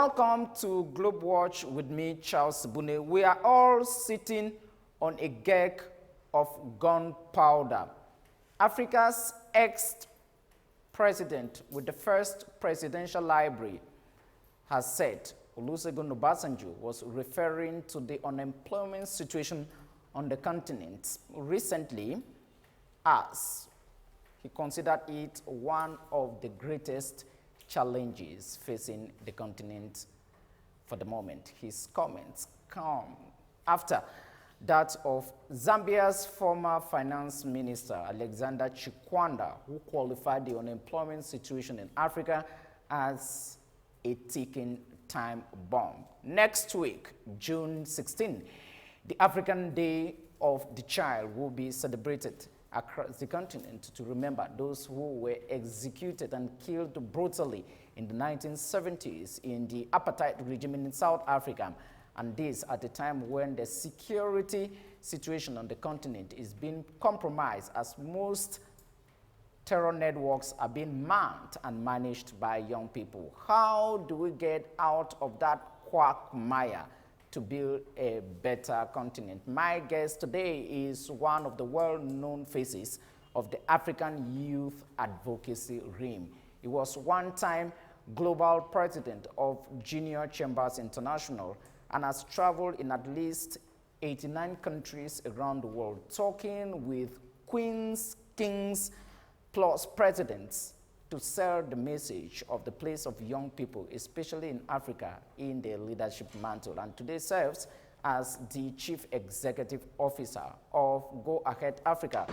Welcome to Globewatch with me, Charles Bune. We are all sitting on a keg of gunpowder. Africa's ex-president with the first presidential library has said Olusegun Obasanjo was referring to the unemployment situation on the continent recently as he considered it one of the greatest challenges facing the continent for the moment. His comments come after that of Zambia's former finance minister, Alexander Chikwanda, who qualified the unemployment situation in Africa as a ticking time bomb. Next week, June 16, the African Day of the Child will be celebrated across the continent to remember those who were executed and killed brutally in the 1970s in the apartheid regime in South Africa. And this at a time when the security situation on the continent is being compromised as most terror networks are being manned and managed by young people. How do we get out of that quagmire to build a better continent? My guest today is one of the well-known faces of the African youth advocacy realm. He was one-time global president of Junior Chambers International and has traveled in at least 89 countries around the world, talking with queens, kings, plus presidents to sell the message of the place of young people, especially in Africa, in their leadership mantle. And today serves as the Chief Executive Officer of Go Ahead Africa.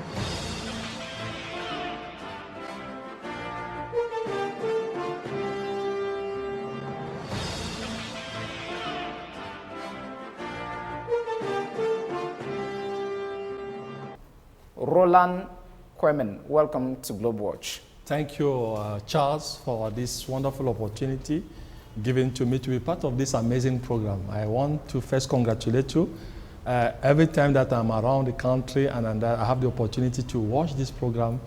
Roland Kwemain, welcome to Globewatch. Thank you, Charles, for this wonderful opportunity given to me to be part of this amazing program. I want to first congratulate you. Every time that I'm around the country and I have the opportunity to watch this program,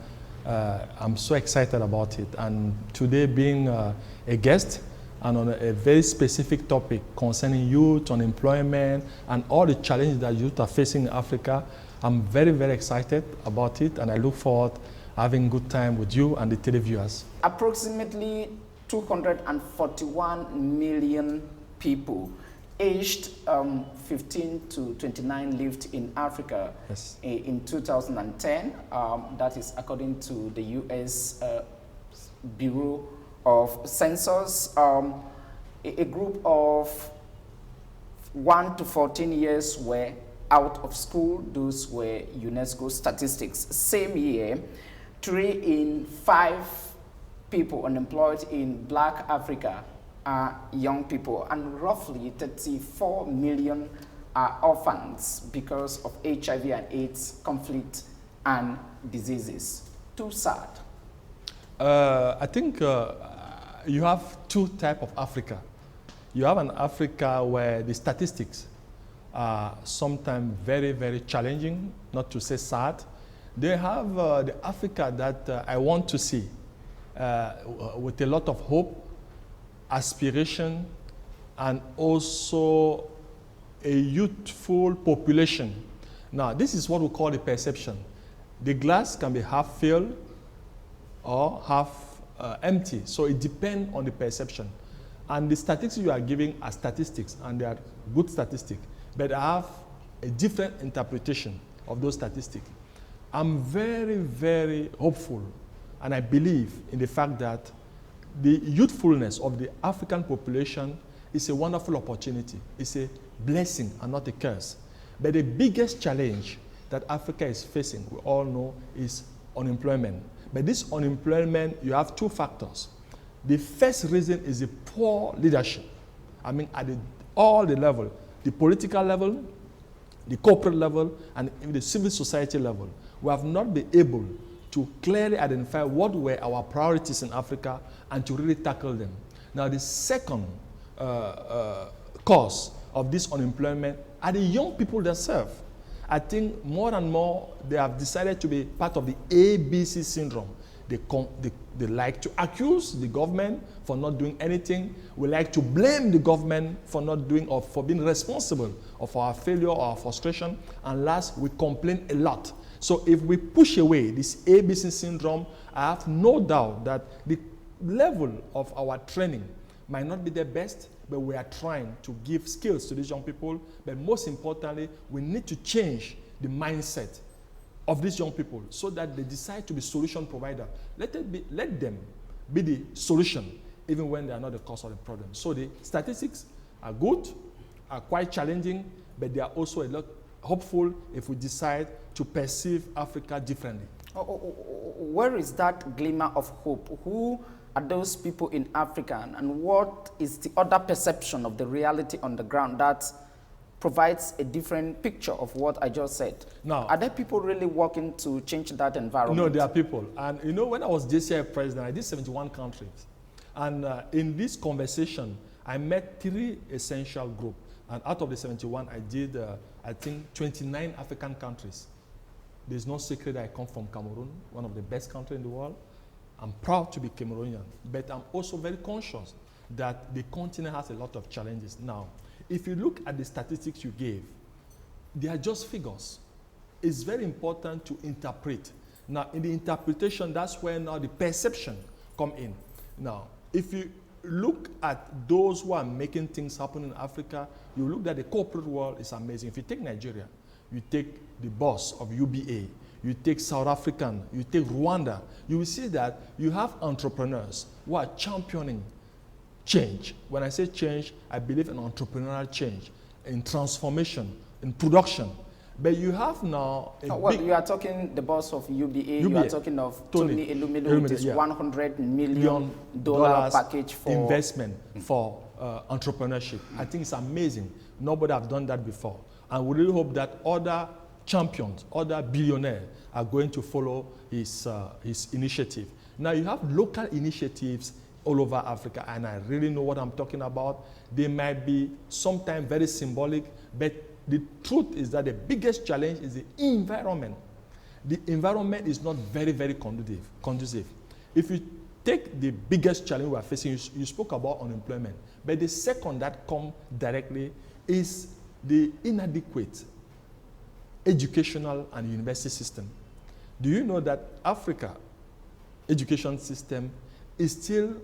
I'm so excited about it. And today being a guest and on a very specific topic concerning youth, unemployment, and all the challenges that youth are facing in Africa, I'm very, very excited about it, and I look forward having good time with you and the televiewers. Approximately 241 million people aged 15 to 29 lived in Africa. Yes. In 2010. That is according to the U.S. Bureau of Census. A group of 1 to 14 years were out of school. Those were UNESCO statistics. Same year, 3 in 5 people unemployed in Black Africa are young people, and roughly 34 million are orphans because of HIV and AIDS, conflict, and diseases. Too sad. I think you have two types of Africa. You have an Africa where the statistics are sometimes very, very challenging, not to say sad. They have the Africa that I want to see with a lot of hope, aspiration, and also a youthful population. Now, this is what we call the perception. The glass can be half filled or half empty, so it depends on the perception. And the statistics you are giving are statistics, and they are good statistics, but I have a different interpretation of those statistics. I'm very, very hopeful, and I believe in the fact that the youthfulness of the African population is a wonderful opportunity. It's a blessing and not a curse. But the biggest challenge that Africa is facing, we all know, is unemployment. But this unemployment, you have two factors. The first reason is the poor leadership. I mean, at all the level, the political level, the corporate level, and even the civil society level. We have not been able to clearly identify what were our priorities in Africa and to really tackle them. Now, the second cause of this unemployment are the young people themselves. I think more and more they have decided to be part of the ABC syndrome. They They like to accuse the government for not doing anything. We like to blame the government for not doing or for being responsible of our failure or our frustration. And last, we complain a lot. So if we push away this ABC syndrome, I have no doubt that the level of our training might not be the best, but we are trying to give skills to these young people. But most importantly, we need to change the mindset of these young people so that they decide to be solution provider. Let them be the solution, even when they are not the cause of the problem. So the statistics are good, are quite challenging, but they are also a lot hopeful if we decide to perceive Africa differently. Where is that glimmer of hope? Who are those people in Africa, and what is the other perception of the reality on the ground that provides a different picture of what I just said? Now, are there people really working to change that environment? No, there are people. And you know, when I was JCI president, I did 71 countries. And in this conversation, I met 3 essential groups. And out of the 71, I did, I think, 29 African countries. There's no secret I come from Cameroon, one of the best countries in the world. I'm proud to be Cameroonian, but I'm also very conscious that the continent has a lot of challenges. Now, if you look at the statistics you gave, they are just figures. It's very important to interpret. Now, in the interpretation, that's where now the perception come in. Now, if you look at those who are making things happen in Africa, you look at the corporate world, it's amazing. If you take Nigeria, you take the boss of UBA, you take South African, you take Rwanda, you will see that you have entrepreneurs who are championing change. When I say change, I believe in entrepreneurial change, in transformation, in production. But you have now you are talking the boss of UBA, you are talking of Tony Elumelu with his $100 million package for investment for entrepreneurship. I think it's amazing. Nobody have done that before. And we really hope that other champions, other billionaires are going to follow his initiative. Now you have local initiatives all over Africa, and I really know what I'm talking about. They might be sometimes very symbolic, but the truth is that the biggest challenge is the environment. The environment is not very, very conducive. If you take the biggest challenge we are facing, you spoke about unemployment, but the second that comes directly is the inadequate educational and university system. Do you know that Africa education system is still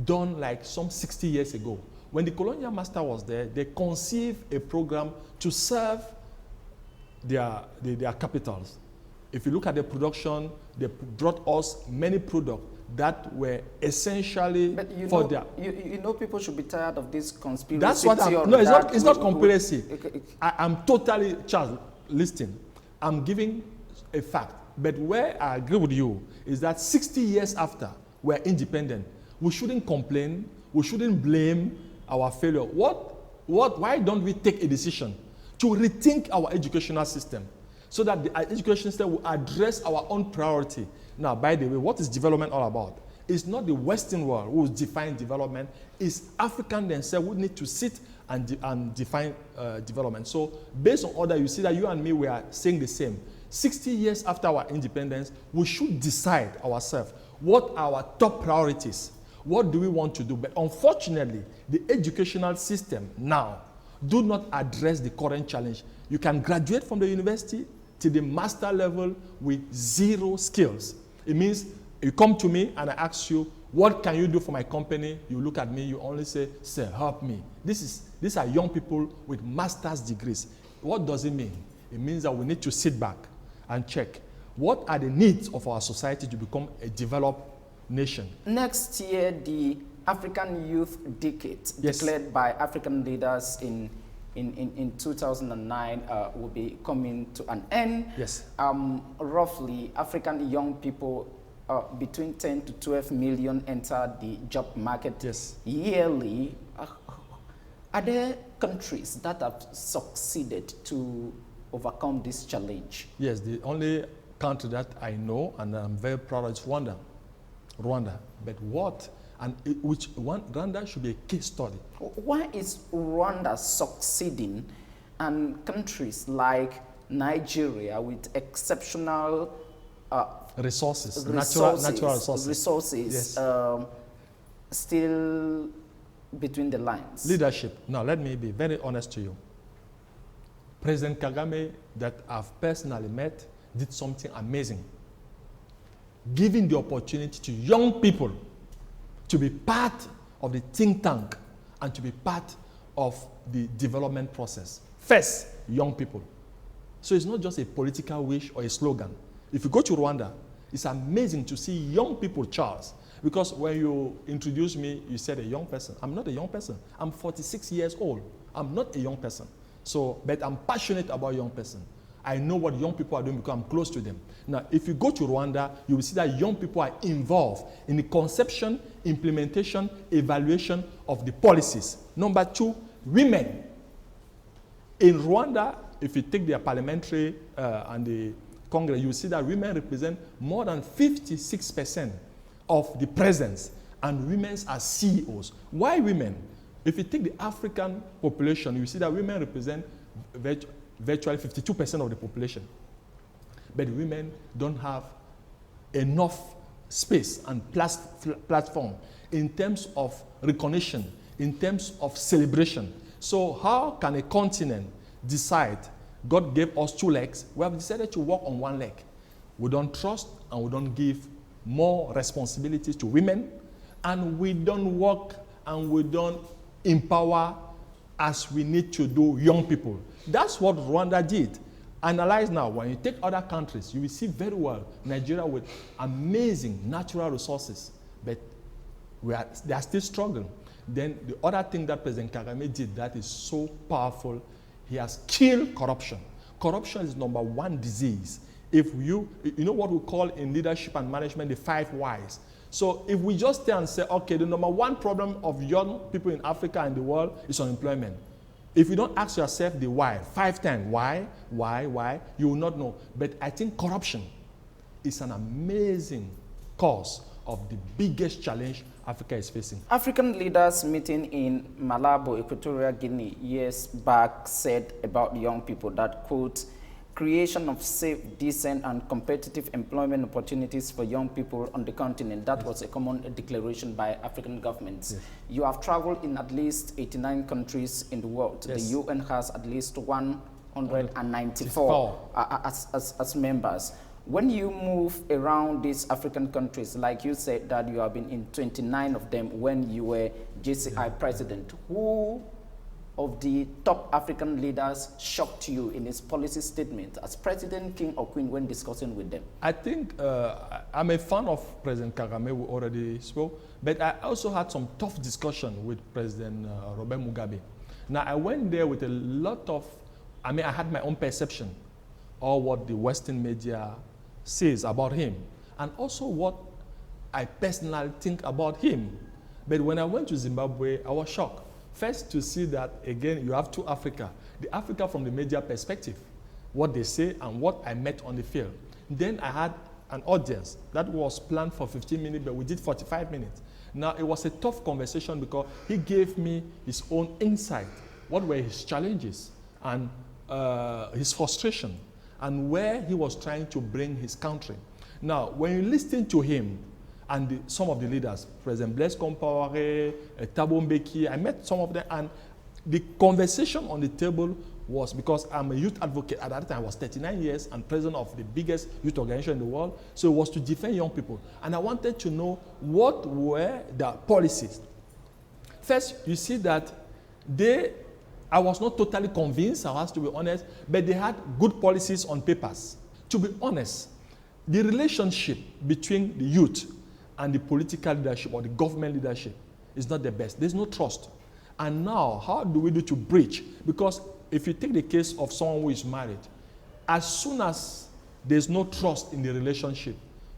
done like some 60 years ago? When the colonial master was there, they conceived a program to serve their capitals. If you look at the production, they brought us many products that were essentially for their... You know, people should be tired of this conspiracy. That's what I'm... No, it's not conspiracy. I'm totally, Charles, listen. I'm giving a fact. But where I agree with you is that 60 years after we're independent, we shouldn't complain. We shouldn't blame our failure. Why don't we take a decision to rethink our educational system so that the education system will address our own priority? Now, by the way, what is development all about? It's not the Western world who define development. It's Africans themselves who need to sit and define development. So based on all that, you see that you and me, we are saying the same. 60 years after our independence, we should decide ourselves what are our top priorities. What do we want to do? But unfortunately, the educational system now do not address the current challenge. You can graduate from the university to the master level with 0 skills. It means you come to me and I ask you, what can you do for my company? You look at me, you only say, sir, help me. These are young people with master's degrees. What does it mean? It means that we need to sit back and check what are the needs of our society to become a developed nation. Next year, the African Youth Decade, declared by African leaders in 2009, will be coming to an end. Yes. Roughly, African young people, between 10 to 12 million enter the job market yearly. Are there countries that have succeeded to overcome this challenge? Yes, the only country that I know and I'm very proud of is Rwanda. But Rwanda should be a case study. Why is Rwanda succeeding and countries like Nigeria with exceptional resources, natural resources. Resources, Yes. still between the lines. Leadership. Now, let me be very honest to you. President Kagame, that I've personally met, did something amazing. Giving the opportunity to young people to be part of the think tank and to be part of the development process. First, young people. So it's not just a political wish or a slogan. If you go to Rwanda, it's amazing to see young people, Charles. Because when you introduced me, you said a young person. I'm not a young person. I'm 46 years old. I'm not a young person. So, but I'm passionate about young person. I know what young people are doing because I'm close to them. Now, if you go to Rwanda, you will see that young people are involved in the conception, implementation, evaluation of the policies. Number two, women. In Rwanda, if you take their parliamentary and the Congress, you will see that women represent more than 56% of the presence, and women are CEOs. Why women? If you take the African population, you see that women represent virtually 52% of the population. But women don't have enough space and platform in terms of recognition, in terms of celebration. So how can a continent decide, God gave us 2 legs, we have decided to walk on 1 leg. We don't trust and we don't give more responsibilities to women, and we don't work and we don't empower as we need to do young people. That's what Rwanda did. Analyze now, when you take other countries, you will see very well Nigeria with amazing natural resources, but they are still struggling. Then the other thing that President Kagame did that is so powerful, he has killed corruption. Corruption is #1 disease. If you know what we call in leadership and management the 5 whys. So if we just stay and say, okay, the #1 problem of young people in Africa and the world is unemployment. If you don't ask yourself the why, 5 times, why, you will not know. But I think corruption is an amazing cause of the biggest challenge Africa is facing. African leaders meeting in Malabo, Equatorial Guinea, years back said about young people that, quote, creation of safe, decent, and competitive employment opportunities for young people on the continent. That was a common declaration by African governments. Yes. You have traveled in at least 89 countries in the world. Yes. The UN has at least 194 as members. When you move around these African countries, like you said that you have been in 29 of them when you were JCI president, who of the top African leaders shocked you in his policy statement as president, king, or queen when discussing with them? I think I'm a fan of President Kagame, we already spoke, but I also had some tough discussion with President Robert Mugabe. Now, I went there with a lot of, I had my own perception of what the Western media says about him, and also what I personally think about him. But when I went to Zimbabwe, I was shocked. First, to see that, again, you have 2 Africa. The Africa from the media perspective, what they say and what I met on the field. Then I had an audience that was planned for 15 minutes, but we did 45 minutes. Now, it was a tough conversation because he gave me his own insight. What were his challenges and his frustration and where he was trying to bring his country. Now, when you listen to him, and some of the leaders, President Blaise Compaoré, Thabo Mbeki, I met some of them, and the conversation on the table was, because I'm a youth advocate, at that time I was 39 years and president of the biggest youth organization in the world, so it was to defend young people. And I wanted to know what were the policies. First, you see that I was not totally convinced, I have to be honest, but they had good policies on papers. To be honest, the relationship between the youth and the political leadership or the government leadership is not the best. There's no trust. And now, how do we do to bridge? Because if you take the case of someone who is married, as soon as there's no trust in the relationship,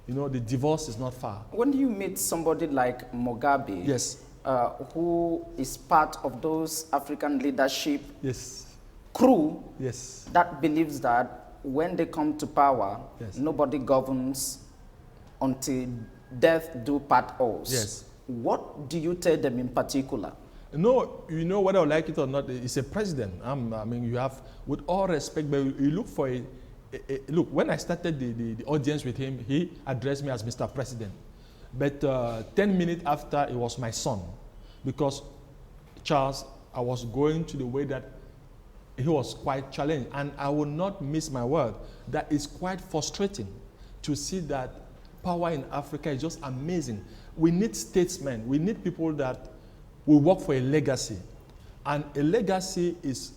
the divorce is not far. When you meet somebody like Mugabe, yes, who is part of those African leadership yes, crew yes, that believes that when they come to power, yes, nobody governs until death do part us. Yes. What do you tell them in particular? No, whether I like it or not, it's a president. You have, with all respect, but you look for a look, when I started the audience with him, he addressed me as Mr. President. But 10 minutes after, it was my son. Because, Charles, I was going to the way that he was quite challenged. And I will not miss my word. That is quite frustrating to see that power in Africa is just amazing. We need statesmen. We need people that will work for a legacy. And a legacy is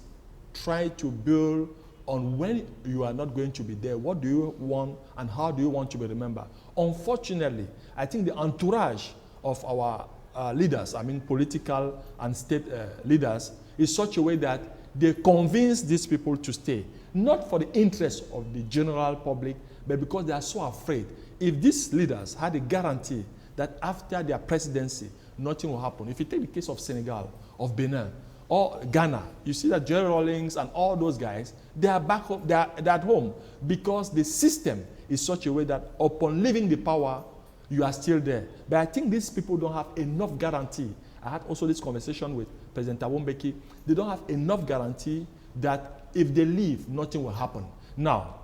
trying to build on when you are not going to be there. What do you want and how do you want to be remembered? Unfortunately, I think the entourage of our leaders, I mean political and state leaders, is such a way that they convince these people to stay, not for the interest of the general public, but because they are so afraid. If these leaders had a guarantee that after their presidency, nothing will happen. If you take the case of Senegal, of Benin, or Ghana, you see that Jerry Rawlings and all those guys, they are back home, they're at home, because the system is such a way that upon leaving the power, you are still there. But I think these people don't have enough guarantee. I had also this conversation with President Thabo Mbeki. They don't have enough guarantee that if they leave, nothing will happen. Now,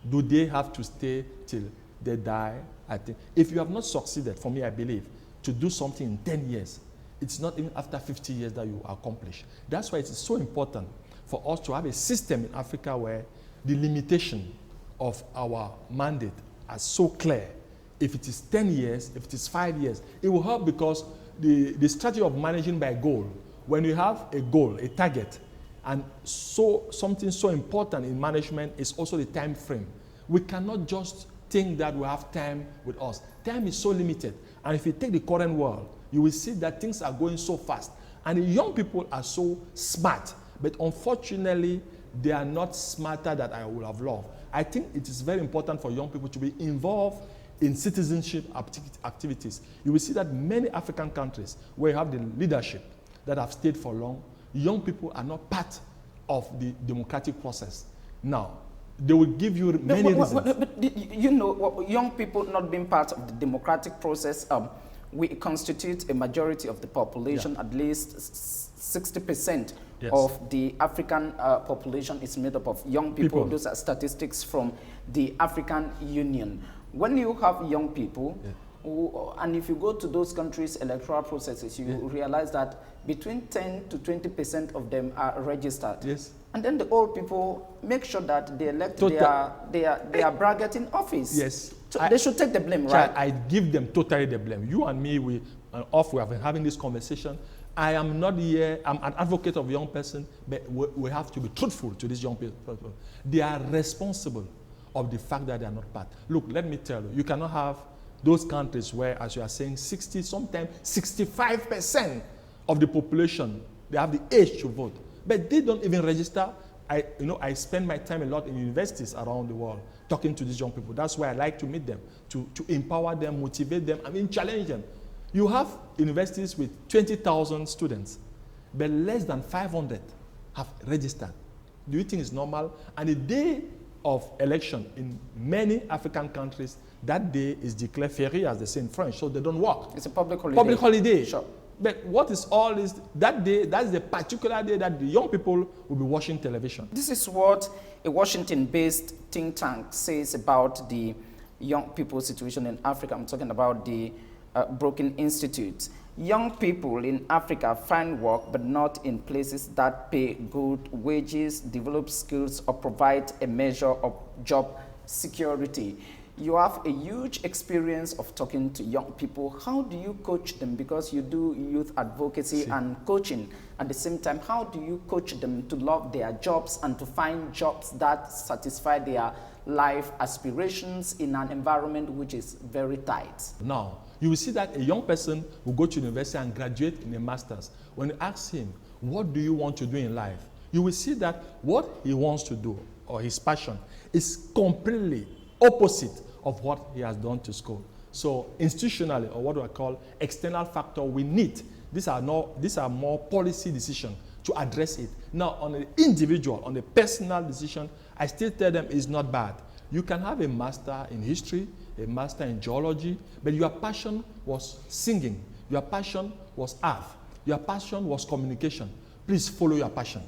do they have to stay till they die? I think if you have not succeeded, for me, I believe, to do something in 10 years, it's not even after 50 years that you accomplish. That's why it's so important for us to have a system in Africa where the limitation of our mandate are so clear. If it is 10 years, if it is 5 years, it will help, because the strategy of managing by goal, when you have a goal, a target, and so something so important in management is also the time frame. We cannot just think that we have time with us. Time is so limited. And if you take the current world, you will see that things are going so fast. And the young people are so smart. But unfortunately, they are not smarter than I would have loved. I think it is very important for young people to be involved in citizenship activities. You will see that many African countries where you have the leadership that have stayed for long, young people are not part of the democratic process. Now, they will give you many reasons. But you know, young people not being part of the democratic process, we constitute a majority of the population, at least 60% of the African population is made up of young people. Those are statistics from the African Union. When you have young people, and if you go to those countries' electoral processes, you realize that between 10 to 20% of them are registered. And then the old people make sure that they elect their braggart in office. So they should take the blame, right? I give them totally the blame. You and me, we have been having this conversation. I am not here, I'm an advocate of young person, but we have to be truthful to these young people. They are responsible of the fact that they are not part. Look, let me tell you, you cannot have those countries where, as you are saying, 60, sometimes 65% of the population, they have the age to vote, but they don't even register. I spend my time a lot in universities around the world talking to these young people. That's why I like to meet them, to empower them, motivate them, challenge them. You have universities with 20,000 students, but less than 500 have registered. Do you think it's normal? And the day of election in many African countries, that day is declared férié, as they say in French, so they don't work. It's a public holiday. Public holiday. Sure. But what is all this? That day, that's the particular day that the young people will be watching television. This is what a Washington-based think tank says about the young people's situation in Africa. I'm talking about the Brookings Institute. Young people in Africa find work, but not in places that pay good wages, develop skills, or provide a measure of job security. You have a huge experience of talking to young people. How do you coach them? Because you do youth advocacy and coaching. At the same time, how do you coach them to love their jobs and to find jobs that satisfy their life aspirations in an environment which is very tight? Now, you will see that a young person will go to university and graduate in a master's. When you ask him, what do you want to do in life? You will see that what he wants to do, or his passion, is completely opposite of what he has done to school. So institutionally, or what do I call external factor, we need. These are more policy decisions to address it. Now, on an individual, on a personal decision, I still tell them it's not bad. You can have a master in history, a master in geology, but your passion was singing. Your passion was art. Your passion was communication. Please follow your passion.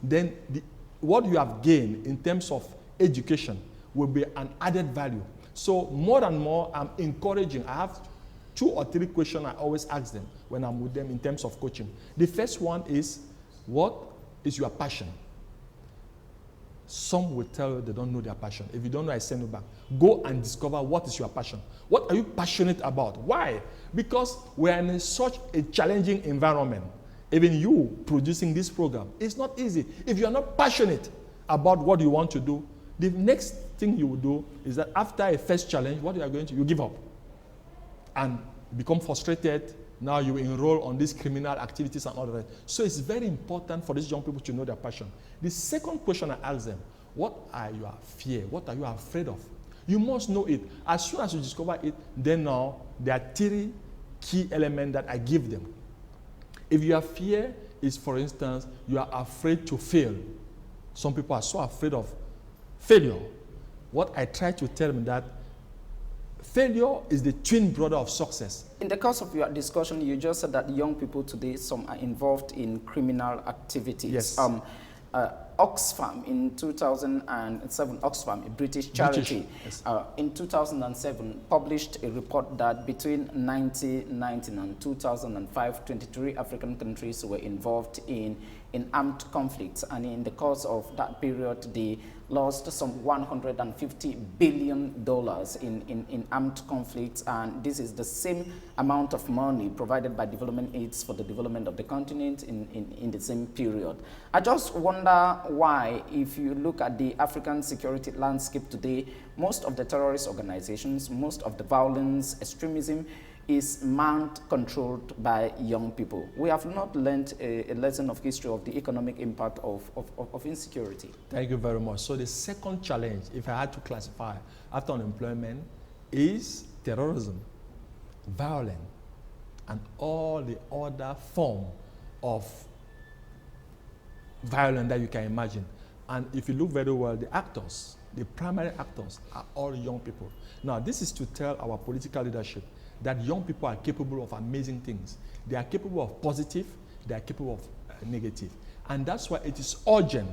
Then what you have gained in terms of education will be an added value. So more and more, I'm encouraging. I have 2 or 3 questions I always ask them when I'm with them in terms of coaching. The first one is, what is your passion? Some will tell you they don't know their passion. If you don't know, I send you back. Go and discover what is your passion. What are you passionate about? Why? Because we are in such a challenging environment. Even you producing this program, it's not easy. If you are not passionate about what you want to do, the next thing you will do is that after a first challenge, what you are going to, you give up and become frustrated. Now you enroll on these criminal activities and all that. So it's very important for these young people to know their passion. The second question I ask them, what are your fear? What are you afraid of? You must know it. As soon as you discover it, then now there are 3 key elements that I give them. If your fear is, for instance, you are afraid to fail. Some people are so afraid of failure. What I try to tell them that failure is the twin brother of success. In the course of your discussion, you just said that young people today, some are involved in criminal activities. Yes. Oxfam in 2007, Oxfam, a British charity, yes. In 2007 published a report that between 1990 and 2005, 23 African countries were involved in armed conflicts, and in the course of that period, they lost some $150 billion in armed conflicts, and this is the same amount of money provided by development aids for the development of the continent in the same period. I just wonder why, if you look at the African security landscape today, most of the terrorist organizations, most of the violence, extremism is controlled by young people. We have not learned a lesson of history of the economic impact of insecurity. Thank you very much. So the second challenge, if I had to classify after unemployment, is terrorism, violence, and all the other form of violence that you can imagine. And if you look very well, the actors, the primary actors, are all young people. Now, this is to tell our political leadership that young people are capable of amazing things. They are capable of positive, they are capable of negative. And that's why it is urgent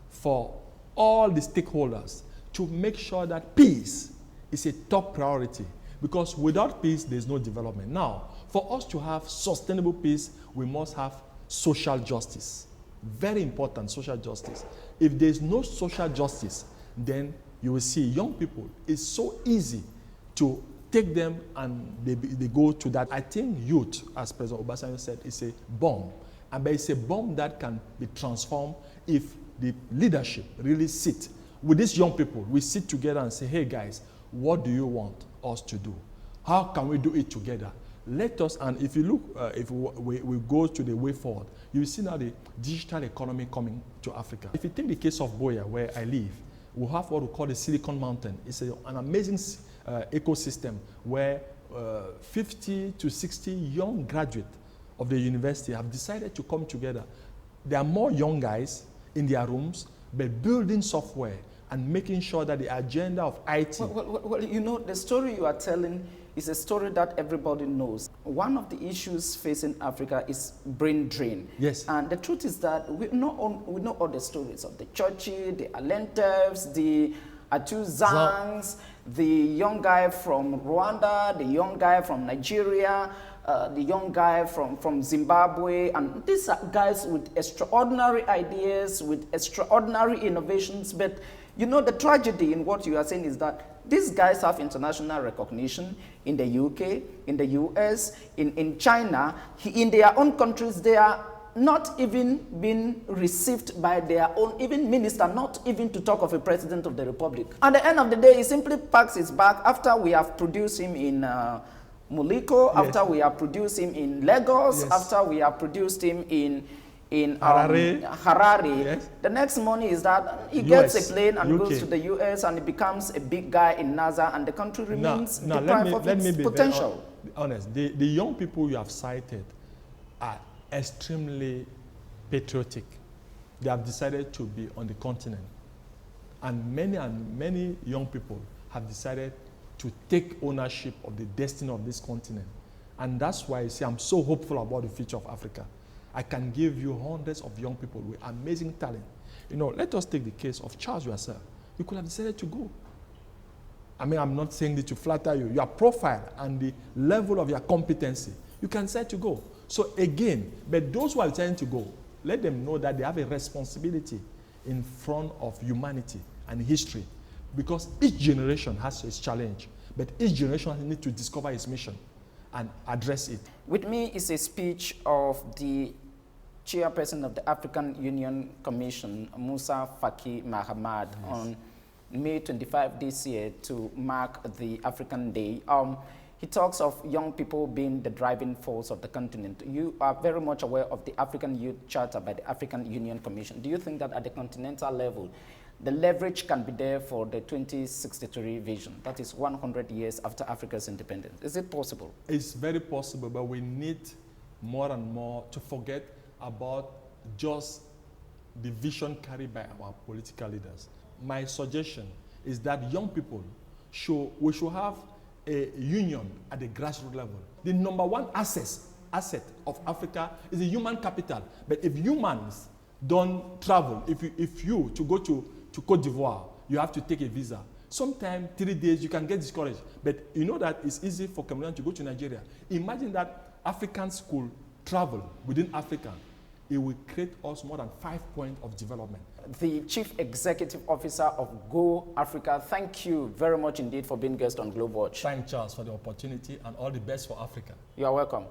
for all the stakeholders to make sure that peace is a top priority, because without peace, there's no development. Now, for us to have sustainable peace, we must have social justice. Very important, social justice. If there's no social justice, then you will see young people, it's so easy to take them and they go to that. I think youth, as President Obasanjo said, is a bomb. And it's a bomb that can be transformed if the leadership really sit with these young people. We sit together and say, hey guys, what do you want us to do? How can we do it together? Let us, and if you look, if we go to the way forward, you see now the digital economy coming to Africa. If you take the case of Boya, where I live, we have what we call the Silicon Mountain. It's an amazing ecosystem where 50 to 60 young graduates of the university have decided to come together. There are more young guys in their rooms, but building software and making sure that the agenda of IT. Well, you know, the story you are telling is a story that everybody knows. One of the issues facing Africa is brain drain. Yes. And the truth is that we know all the stories of the Churchy, the Alentevs, the Atuzangs, the young guy from Rwanda, the young guy from Nigeria, the young guy from Zimbabwe, and these are guys with extraordinary ideas, with extraordinary innovations. But you know, the tragedy in what you are saying is that these guys have international recognition in the UK, in the US, in China, in their own countries. They are not even being received by their own, even minister, not even to talk of a president of the republic. At the end of the day, he simply packs his bag after we have produced him in Muliko, yes. After we have produced him in Lagos, yes. After we have produced him in Harare. Yes. The next morning is that he gets a plane and goes to the US and he becomes a big guy in NASA, and the country remains deprived of its potential. Honest, the young people you have cited are extremely patriotic. They have decided to be on the continent. And many young people have decided to take ownership of the destiny of this continent. And that's why I say I'm so hopeful about the future of Africa. I can give you hundreds of young people with amazing talent. You know, let us take the case of Charles Yourself. you could have decided to go. I mean, I'm not saying this to flatter you. Your profile and the level of your competency, you can decide to go. So again, but those who are deciding to go, let them know that they have a responsibility in front of humanity and history, because each generation has its challenge, but each generation needs to discover its mission and address it. With me is a speech of the chairperson of the African Union Commission, Musa Faki Mahamad, yes, on May 25 this year to mark the African Day. He talks of young people being the driving force of the continent. You are very much aware of the African Youth Charter by the African Union Commission. Do you think that at the continental level, the leverage can be there for the 2063 vision, that is 100 years after Africa's independence? Is it possible? It's very possible, but we need more and more to forget about just the vision carried by our political leaders. My suggestion is that young people we should have a union at the grassroots level. The number one asset of Africa is the human capital. But if humans don't travel, if you to go to Cote d'Ivoire, you have to take a visa. Sometimes 3 days you can get discouraged. But you know that it's easy for Cameroonians to go to Nigeria. Imagine that Africans could travel within Africa. It will create us more than 5 points of development. The Chief Executive Officer of Go Africa, thank you very much indeed for being guest on Globewatch. Thank Charles for the opportunity and all the best for Africa. You are welcome.